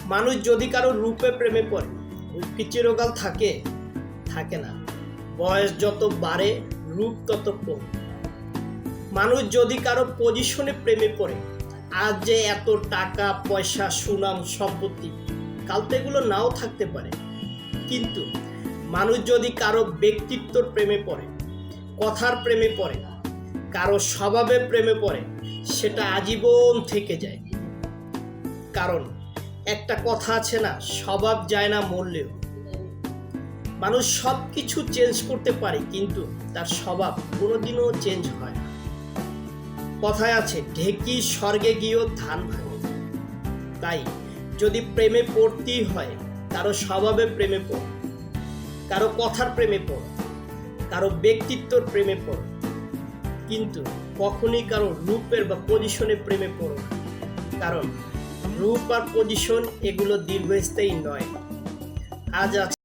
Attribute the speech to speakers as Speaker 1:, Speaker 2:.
Speaker 1: মানুষ যদি কারো রূপে প্রেমে পড়ে ওই চিরকাল থাকে না। বয়স যত বাড়ে রূপ তত কমে। মানুষ যদি কারো পজিশনে প্রেমে পড়ে, আজ যে এত টাকা পয়সা সুনাম সম্পত্তি, কাল তো এগুলো নাও থাকতে পারে। কিন্তু মানুষ যদি কারো ব্যক্তিত্বর প্রেমে পড়ে, কথার প্রেমে পড়ে, কারো স্বভাবের প্রেমে পড়ে, সেটা আজীবন থেকে যায়। কারণ একটা কথা আছে না, স্বভাব যায় না মরলেও। মানুষ সব কিছু চেঞ্জ করতে পারে, কিন্তু তার স্বভাব কোনোদিনও চেঞ্জ হয় না। কথায় আছে, ঢেকি স্বর্গে গিয়েও ধান ভাঙে। তাই যদি প্রেমে পড়তেই হয়, কারো স্বভাবের প্রেমে পড়, কারো কথার প্রেমে পড়, কারো ব্যক্তিত্বর প্রেমে পড়, কিন্তু কখনই কারো রূপের বা পজিশনের প্রেমে পড়ো না। কারণ রূপ আর পজিশন এগুলো দীর্ঘস্থায়ী নয়। আজ আছে